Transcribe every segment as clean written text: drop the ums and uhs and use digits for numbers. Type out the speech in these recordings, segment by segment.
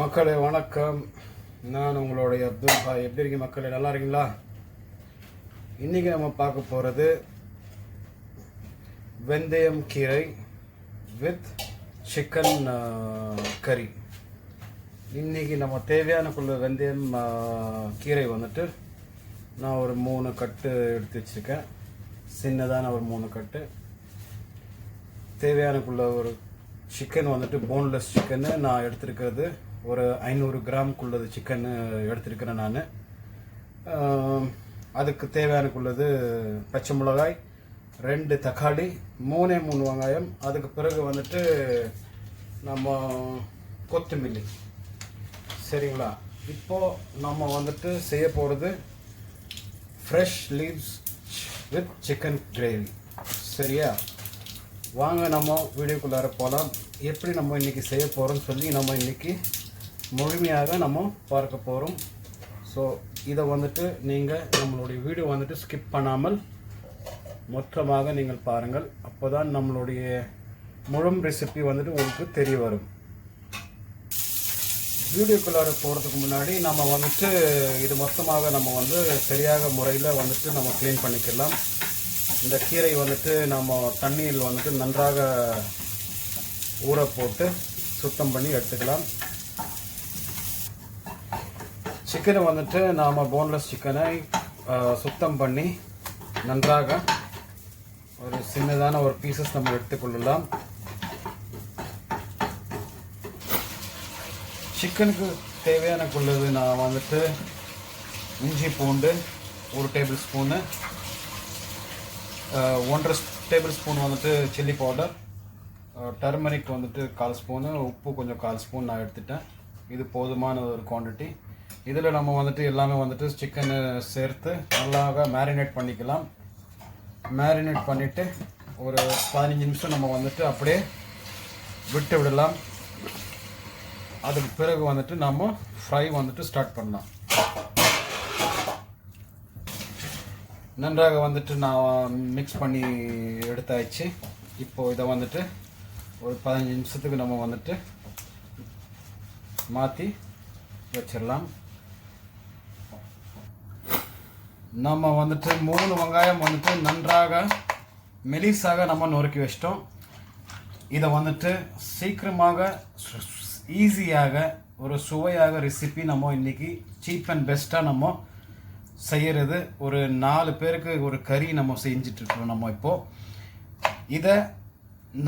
மக்களே வணக்கம். நான் உங்களுடைய அப்துல் பாய். எப்படி இருக்கீங்க மக்களே? நல்லா இருக்கீங்களா? இன்றைக்கி நம்ம பார்க்க போகிறது வெந்தயம் கீரை வித் சிக்கன் கறி. இன்றைக்கி நம்ம தேவையான வெந்தயம் கீரை வந்துட்டு நான் ஒரு 3 கட்டு எடுத்து வச்சுருக்கேன். சின்னதான ஒரு 3 கட்டு. தேவையான ஒரு சிக்கன் வந்துட்டு போன்லெஸ் சிக்கன்னு நான் எடுத்துருக்கிறது ஒரு 500 கிராமுக்குள்ளது சிக்கன் எடுத்துருக்கிறேன் நான். அதுக்கு தேவையானக்குள்ளது பச்சை மிளகாய், 2 தக்காளி, 3 வெங்காயம். அதுக்கு பிறகு வந்துட்டு நம்ம கொத்தமல்லி. சரிங்களா? இப்போது நம்ம வந்துட்டு செய்ய போகிறது fresh leaves with chicken gravy. சரியா? வாங்க நம்ம வீடியோக்குள்ளார போகலாம். எப்படி நம்ம இன்றைக்கி செய்ய போகிறோம்னு சொல்லி நம்ம இன்றைக்கி முழுமையாக நம்ம பார்க்க போகிறோம். ஸோ இதை வந்துட்டு நீங்கள் நம்மளுடைய வீடியோ வந்துட்டு ஸ்கிப் பண்ணாமல் மொத்தமாக நீங்கள் பாருங்கள். அப்போ தான் நம்மளுடைய முழு ரெசிபி வந்துட்டு உங்களுக்கு தெரிய வரும். வீடியோக்குள்ளார போகிறதுக்கு முன்னாடி நம்ம வந்துட்டு இது மொத்தமாக நம்ம வந்து சரியாக முறையில் வந்துட்டு நம்ம க்ளீன் பண்ணிக்கலாம். இந்த கீரை வந்துட்டு நம்ம தண்ணியில் வந்துட்டு நன்றாக ஊற போட்டு சுத்தம் பண்ணி எடுத்துக்கலாம். சிக்கனை வந்துட்டு நாம் போன்லெஸ் சிக்கனை சுத்தம் பண்ணி நன்றாக ஒரு சின்னதான ஒரு பீசஸ் நம்ம எடுத்துக்கொள்ளலாம். சிக்கனுக்கு தேவையான கொள்ளது நான் வந்துட்டு இஞ்சி பூண்டு 1 டேபிள் ஸ்பூனு, 1.5 டேபிள் ஸ்பூன் வந்துட்டு சில்லி பவுடர், டர்மரிக் வந்துட்டு 1/4 ஸ்பூனு, உப்பு கொஞ்சம் 1/4 ஸ்பூன் நான் எடுத்துட்டேன். இது போதுமான ஒரு குவான்டிட்டி. இதில் நம்ம வந்துட்டு எல்லாமே வந்துட்டு சிக்கனை சேர்த்து நல்லாக மேரினேட் பண்ணிக்கலாம். மேரினேட் பண்ணிவிட்டு ஒரு 15 நிமிஷம் நம்ம வந்துட்டு அப்படியே விட்டு விடலாம். அதுக்கு பிறகு வந்துட்டு நம்ம ஃப்ரை வந்துட்டு ஸ்டார்ட் பண்ணலாம். நன்றாக வந்துட்டு நான் மிக்ஸ் பண்ணி எடுத்தாச்சு. இப்போது இதை வந்துட்டு ஒரு 15 நிமிஷத்துக்கு நம்ம வந்துட்டு மாற்றி வச்சிடலாம். நம்ம வந்துட்டு 3 வெங்காயம் வந்துட்டு நன்றாக மெலிசாக நம்ம நொறுக்கி வச்சிட்டோம். இதை வந்துட்டு சீக்கிரமாக ஈஸியாக ஒரு சுவையாக ரெசிபி நம்ம இன்றைக்கி சீப் அண்ட் பெஸ்ட்டாக நம்ம செய்கிறது. ஒரு 4 பேருக்கு ஒரு கறி நம்ம செஞ்சிட்ருக்கோம். நம்ம இப்போது இதை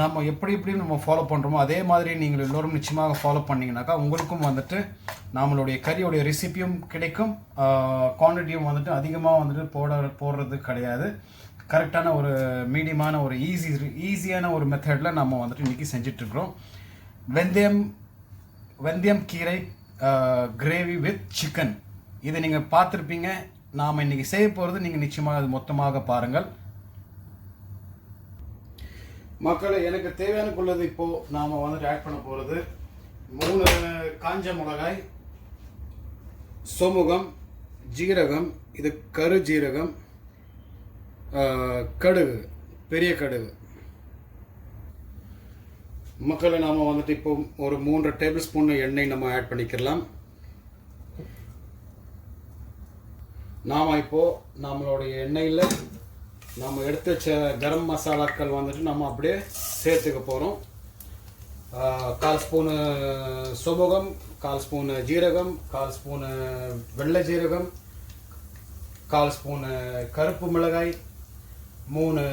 நம்ம எப்படி நம்ம ஃபாலோ பண்ணுறோமோ அதே மாதிரி நீங்கள் எல்லோரும் நிச்சயமாக ஃபாலோ பண்ணிங்கனாக்கா உங்களுக்கும் வந்துட்டு நம்மளுடைய கறியோடைய ரெசிப்பியும் கிடைக்கும். குவான்டிட்டியும் வந்துட்டு அதிகமாக வந்துட்டு போடுறது கிடையாது. கரெக்டான ஒரு மீடியமான ஒரு ஈஸியான ஒரு மெத்தடில் நம்ம வந்துட்டு இன்றைக்கி செஞ்சிட்ருக்குறோம். வெந்தயம் கீரை கிரேவி வித் சிக்கன். இதை நீங்கள் பார்த்துருப்பீங்க. நாம் இன்றைக்கி செய்ய போகிறது நீங்கள் நிச்சயமாக அது மொத்தமாக பாருங்கள். மக்களை எனக்கு தேவையான கொள்ளது இப்போது நாம் வந்துட்டு ஆட் பண்ண போகிறது 3 காஞ்ச மிளகாய், சோமுகம், ஜீரகம், இது கரு ஜீரகம், கடுகு, பெரிய கடுகு. மக்களை நாம் வந்துட்டு இப்போ ஒரு 3 டேபிள் ஸ்பூன் எண்ணெய் நம்ம ஆட் பண்ணிக்கலாம். நாம் இப்போது நம்மளுடைய எண்ணெயில் நம்ம எடுத்து வச்ச கரம் மசாலாக்கள் வந்துட்டு நம்ம அப்படியே சேர்த்துக்க போகிறோம். 1/4 ஸ்பூனு சோமுகம், 1/4 ஸ்பூனு ஜீரகம், 1/4 ஸ்பூனு வெள்ளை ஜீரகம், 1/4 ஸ்பூனு கருப்பு மிளகாய், 3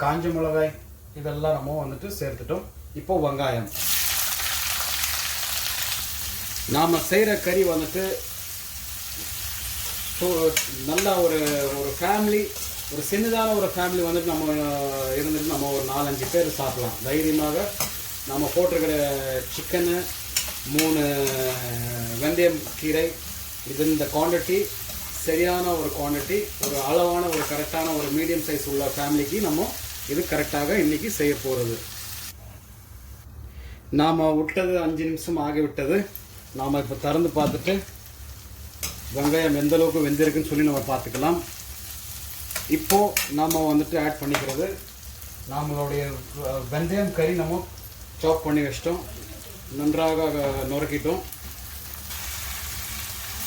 காஞ்ச மிளகாய். இதெல்லாம் நம்ம வந்துட்டு சேர்த்துட்டோம். இப்போது வெங்காயம். நாம் செய்கிற கறி வந்துட்டு நல்லா ஒரு ஃபேமிலி, ஒரு சின்னதான ஒரு ஃபேமிலி வந்துட்டு நம்ம இருந்துட்டு நம்ம ஒரு 4-5 பேர் சாப்பிடலாம் தைரியமாக. நம்ம போட்டிருக்கிற சிக்கனு, 3 வெந்தயம் கீரை, இது இந்த குவான்டிட்டி சரியான ஒரு குவான்டிட்டி. ஒரு அளவான ஒரு கரெக்டான ஒரு மீடியம் சைஸ் உள்ள ஃபேமிலிக்கு நம்ம இது கரெக்டாக இன்றைக்கி செய்ய போகிறது. நாம் விட்டது 5 நிமிஷம் ஆகிவிட்டது. நாம் இப்போ திறந்து பார்த்துட்டு வெங்காயம் எந்த அளவுக்கு வெந்திருக்குன்னு சொல்லி நம்ம பார்த்துக்கலாம். இப்போது நாம் வந்துட்டு ஆட் பண்ணிக்கிறது நம்மளுடைய வெந்தயம் கறி நம்ம சாப் பண்ணி வச்சிட்டோம். நன்றாக நுரக்கிட்டோம்.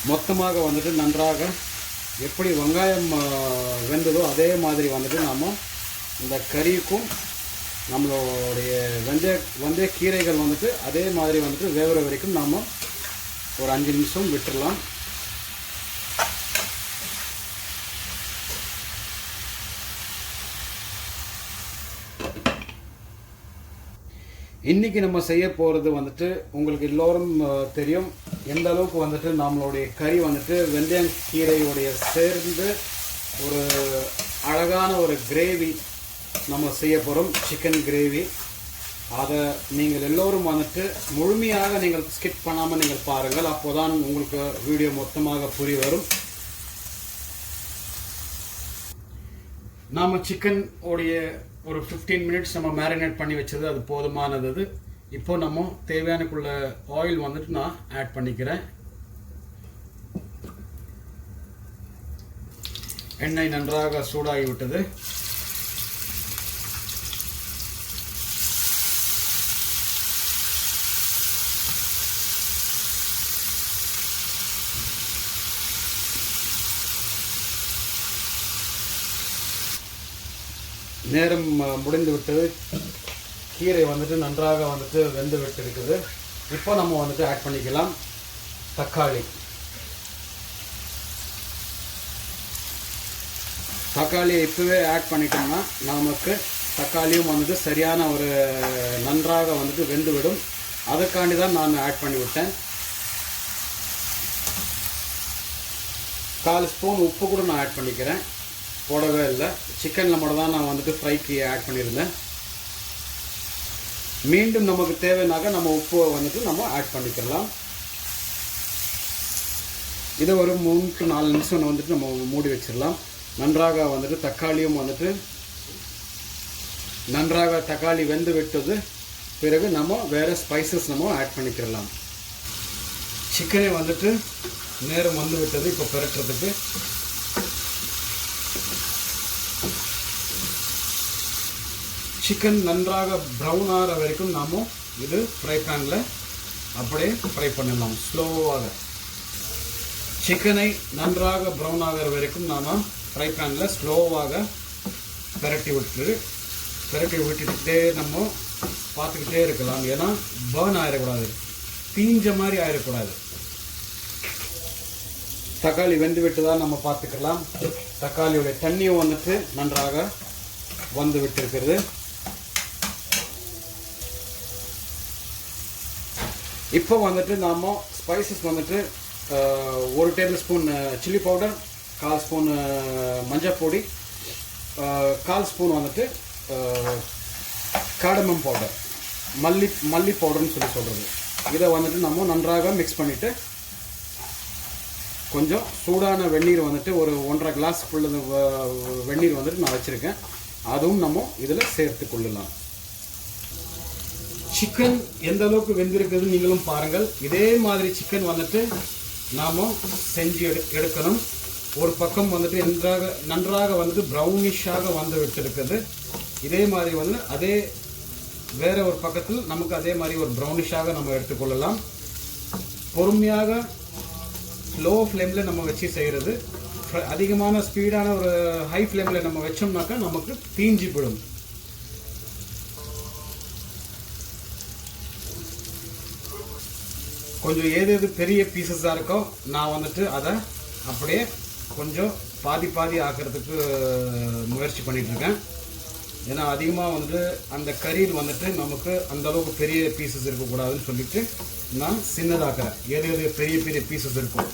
மொத்தமாக வந்துட்டு நன்றாக எப்படி வெங்காயம் வெந்ததோ அதே மாதிரி வந்துட்டு நாம் இந்த கறிக்கும் நம்மளுடைய வெந்தய கீரைகள் வந்துட்டு அதே மாதிரி வந்துட்டு வேகிற வரைக்கும் நாம் ஒரு 5 நிமிஷம் விட்டுடலாம். இன்றைக்கி நம்ம செய்ய போகிறது வந்துட்டு உங்களுக்கு எல்லோரும் தெரியும் எந்த அளவுக்கு வந்துட்டு நம்மளுடைய கறி வந்துட்டு வெந்தயக்கீரையுடைய சேர்ந்து ஒரு அழகான ஒரு கிரேவி நம்ம செய்ய போகிறோம், சிக்கன் கிரேவி. அதை நீங்கள் எல்லோரும் வந்துட்டு முழுமையாக நீங்கள் ஸ்கிப் பண்ணாமல் நீங்கள் பாருங்கள், அப்போதான் உங்களுக்கு வீடியோ மொத்தமாக புரிய வரும். நாம் சிக்கன் உடைய ஒரு 15 மினிட்ஸ் நம்ம மேரினேட் பண்ணி வச்சது அது போதுமானது. இப்போ நம்ம தேவையானக்குள்ள ஆயில் வந்துட்டு நான் ஆட் பண்ணிக்கிறேன். எண்ணெய் நன்றாக சூடாகி விட்டது. நேரம் முடிந்து விட்டது. கீரை வந்துட்டு நன்றாக வந்துட்டு வெந்து விட்டு இருக்குது. இப்போ நம்ம வந்துட்டு ஆட் பண்ணிக்கலாம் தக்காளி. தக்காளியை இப்போவே ஆட் பண்ணிட்டோம்னா நமக்கு தக்காளியும் வந்துட்டு சரியான ஒரு நன்றாக வந்துட்டு வெந்துவிடும். அதுக்காண்டி தான் நான் ஆட் பண்ணி விட்டேன். 1/4 ஸ்பூன் உப்பு கூட நான் ஆட் பண்ணிக்கிறேன். போடவே இல்லை, சிக்கனில் மட்டும் தான் நான் வந்துட்டு ஃப்ரைக்கு ஆட் பண்ணியிருந்தேன். மீண்டும் நமக்கு தேவைனாக நம்ம உப்பு வந்துட்டு நம்ம ஆட் பண்ணிக்கலாம். இதை ஒரு 3 to 4 நிமிஷம் வந்துட்டு நம்ம மூடி வச்சிடலாம். நன்றாக வந்துட்டு தக்காளியும் வந்துட்டு நன்றாக தக்காளி வெந்து விட்டது பிறகு நம்ம வேறு ஸ்பைசஸ் நம்ம ஆட் பண்ணிக்கலாம். சிக்கனை வந்துட்டு நேரம் வந்து விட்டது. இப்போ பெரட்டுறதுக்கு சிக்கன் நன்றாக ப்ரௌன் ஆகிற வரைக்கும் நாம் இது ஃப்ரை பேனில் அப்படியே ஃப்ரை பண்ணலாம். ஸ்லோவாக சிக்கனை நன்றாக ப்ரௌன் ஆகிற வரைக்கும் நாம் ஃப்ரை பேனில் ஸ்லோவாக பெரட்டி விட்டுக்கிட்டே நம்ம பார்த்துக்கிட்டே இருக்கலாம். ஏன்னா பர்ன் ஆகிடக்கூடாது, தீஞ்ச மாதிரி ஆகிடக்கூடாது. தக்காளி வெந்து விட்டு தான் நம்ம பார்த்துக்கலாம். தக்காளியோடைய தண்ணியும் வந்துட்டு நன்றாக வந்து விட்டுருக்கிறது. இப்போ வந்துட்டு நாம் ஸ்பைசஸ் வந்துட்டு 1 table spoon chilli powder, 1/4 spoon மஞ்சள் பொடி, 1/4 ஸ்பூன் வந்துட்டு காடமம் பவுடர், மல்லி பவுடர்னு சொல்கிறது. இதை வந்துட்டு நம்ம நன்றாக மிக்ஸ் பண்ணிவிட்டு கொஞ்சம் சூடான வெந்நீர் வந்துட்டு ஒரு 1.5 கிளாஸுக்குள்ள வெந்நீர் வந்துட்டு நான் வச்சுருக்கேன். அதுவும் நம்ம இதில் சேர்த்து கொள்ளலாம். சிக்கன் எந்த அளவுக்கு வெந்திருக்குது நீங்களும் பாருங்கள். இதே மாதிரி சிக்கன் வந்துட்டு நாம் செஞ்சு எடுக்கணும். ஒரு பக்கம் வந்துட்டு நன்றாக வந்துட்டு ப்ரௌனிஷாக வந்து விட்டுருக்குது. இதே மாதிரி வந்து அதே வேற ஒரு பக்கத்தில் நமக்கு அதே மாதிரி ஒரு ப்ரௌனிஷாக நம்ம எடுத்துக்கொள்ளலாம். பொறுமையாக லோ ஃப்ளேமில் நம்ம வச்சு செய்கிறது. அதிகமான ஸ்பீடான ஒரு ஹை ஃப்ளேமில் நம்ம வச்சோம்னாக்கா நமக்கு தீஞ்சு போடும். கொஞ்சம் ஏது பெரிய பீசஸாக இருக்கோ நான் வந்துட்டு அதை அப்படியே கொஞ்சம் பாதி ஆக்கிறதுக்கு முயற்சி பண்ணிகிட்ருக்கேன். ஏன்னா அதிகமாக வந்துட்டு அந்த கறியில் வந்துட்டு நமக்கு அந்தளவுக்கு பெரிய பீசஸ் இருக்கக்கூடாதுன்னு சொல்லிட்டு நான் சின்னதாக்குறேன். எது பெரிய பீசஸ் இருக்கும்.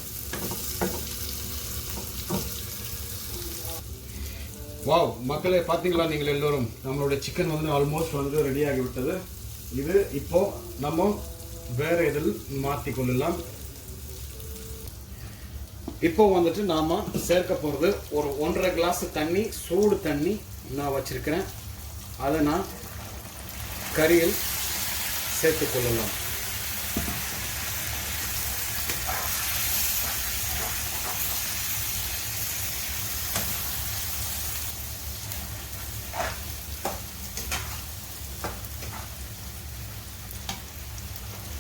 வாவ் மக்களே, பார்த்தீங்களா நீங்கள் எல்லோரும், நம்மளுடைய சிக்கன் வந்து ஆல்மோஸ்ட் வந்து ரெடி ஆகிவிட்டது. இது இப்போது நம்ம வேறு இதில் மாற்றி கொள்ளலாம். இப்போ வந்துட்டு நாம் சேர்க்க போகிறது ஒரு 1.5 கிளாஸ் தண்ணி, சூடு தண்ணி நான் வச்சுருக்கிறேன். அதை நான் கறியில் சேர்த்து கொள்ளலாம்.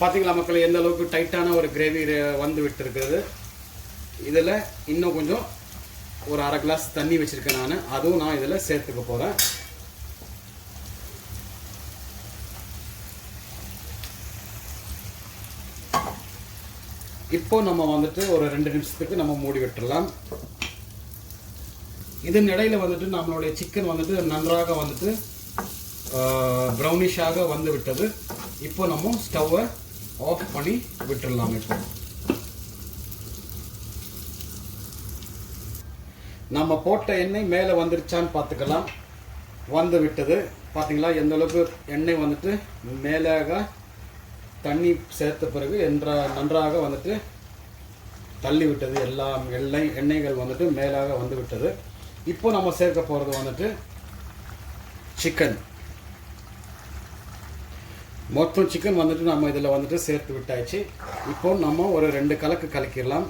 பார்த்தீங்களா மக்களே, எந்த அளவுக்கு டைட்டான ஒரு கிரேவி வந்து விட்டுருக்குது. இதில் இன்னும் கொஞ்சம் ஒரு அரை கிளாஸ் தண்ணி வச்சுருக்கேன் நான், அதுவும் நான் இதில் சேர்த்துக்க போகிறேன். இப்போ நம்ம வந்துட்டு ஒரு 2 நிமிஷத்துக்கு நம்ம மூடி விட்டுடலாம். இதன் இடையில வந்துட்டு நம்மளுடைய சிக்கன் வந்துட்டு நன்றாக வந்துட்டு ப்ரௌனிஷாக வந்து விட்டது. இப்போ நம்ம ஸ்டவ்வை ஆஃப் பண்ணி விட்டுடலாம். இப்போ நம்ம போட்ட எண்ணெய் மேலே வந்துருச்சான்னு பார்த்துக்கலாம். வந்து விட்டது. பார்த்தீங்களா எந்த அளவுக்கு எண்ணெய் வந்துட்டு மேலாக தண்ணி சேர்த்த பிறகு நன்றாக வந்துட்டு தள்ளி விட்டது. எல்லா எண்ணெய்கள் வந்துட்டு மேலாக வந்து விட்டது. இப்போ நம்ம சேர்க்க போகிறது வந்துட்டு சிக்கன். மொத்தம் சிக்கன் வந்துட்டு நம்ம இதில் வந்துட்டு சேர்த்து விட்டாச்சு. இப்போ நம்ம ஒரு 2 கலக்கு கலக்கிடலாம்.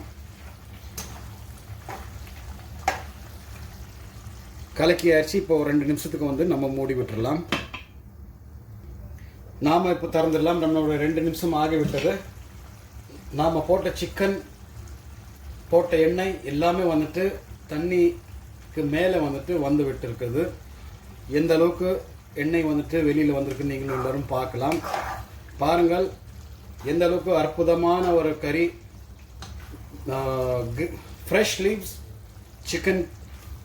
கலக்கி ஆயிடுச்சு. இப்போ ஒரு 2 நிமிஷத்துக்கு வந்து நம்ம மூடி விட்டுடலாம். நாம் இப்போ திறந்துடலாம். நம்மளோட 2 நிமிஷம் ஆகிவிட்டது. நாம் போட்ட சிக்கன், போட்ட எண்ணெய் எல்லாமே வந்துட்டு தண்ணிக்கு மேலே வந்துட்டு வந்து விட்டுருக்குது. எந்த அளவுக்கு எண்ணெய் வந்துட்டு வெளியில் வந்திருக்குன்னு நீங்களும் எல்லோரும் பார்க்கலாம். பாருங்கள் எந்த அளவுக்கு அற்புதமான ஒரு கறி. ஃப்ரெஷ் லீவ்ஸ்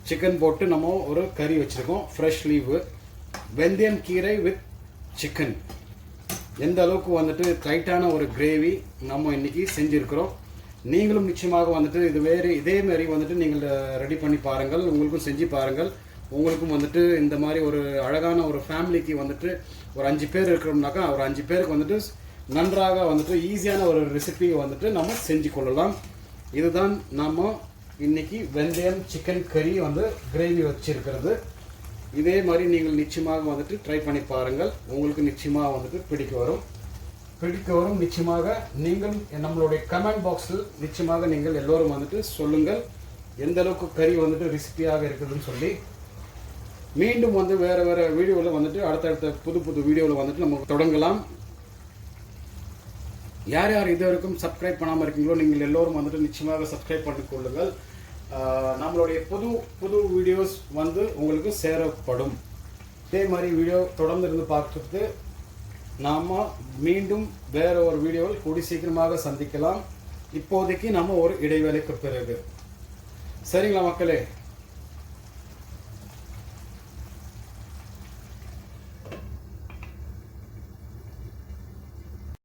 சிக்கன் போட்டு நம்ம ஒரு கறி வச்சுருக்கோம். ஃப்ரெஷ் லீவு வெந்தயம் கீரை வித் சிக்கன். எந்த அளவுக்கு வந்துட்டு டைட்டான ஒரு கிரேவி நம்ம இன்றைக்கி செஞ்சுருக்கிறோம். நீங்களும் நிச்சயமாக வந்துட்டு இதே மாதிரி வந்துட்டு நீங்கள் ரெடி பண்ணி பாருங்கள். உங்களுக்கும் செஞ்சு பாருங்கள். உங்களுக்கும் வந்துட்டு இந்த மாதிரி ஒரு அழகான ஒரு ஃபேமிலிக்கு வந்துட்டு ஒரு 5 பேர் இருக்கிறோம்னாக்கா ஒரு 5 பேருக்கு வந்துட்டு நன்றாக வந்துட்டு ஈஸியான ஒரு ரெசிபி வந்துட்டு நம்ம செஞ்சு கொள்ளலாம். இதுதான் நம்ம இன்றைக்கி வெந்தயம் சிக்கன் கறி வந்து கிரேவி வச்சுருக்கிறது. இதே மாதிரி நீங்கள் நிச்சயமாக வந்துட்டு ட்ரை பண்ணி பாருங்கள். உங்களுக்கு நிச்சயமாக வந்துட்டு பிடிக்க வரும். நிச்சயமாக நீங்கள் நம்மளுடைய கமெண்ட் பாக்ஸில் நிச்சயமாக நீங்கள் எல்லோரும் வந்துட்டு சொல்லுங்கள் எந்த அளவுக்கு கறி வந்துட்டு ரெசிபியாக இருக்குதுன்னு சொல்லி. மீண்டும் வந்து வேறு வீடியோவில் வந்துட்டு அடுத்தடுத்த புது வீடியோவில் வந்துட்டு நம்ம தொடங்கலாம். யார் இது வரைக்கும் சப்ஸ்கிரைப் பண்ணாமல் இருக்கீங்களோ நீங்கள் எல்லோரும் வந்துட்டு நிச்சயமாக சப்ஸ்கிரைப் பண்ணிக்கொள்ளுங்கள். நம்மளுடைய புது வீடியோஸ் வந்து உங்களுக்கு சேரப்படும். இதே மாதிரி வீடியோ தொடர்ந்து இருந்து பார்த்துட்டு நாம் மீண்டும் வேறு ஒரு வீடியோவில் கூடி சீக்கிரமாக சந்திக்கலாம். இப்போதைக்கு நம்ம ஒரு இடைவேளைக்கு பிறகு. சரிங்களா மக்களே?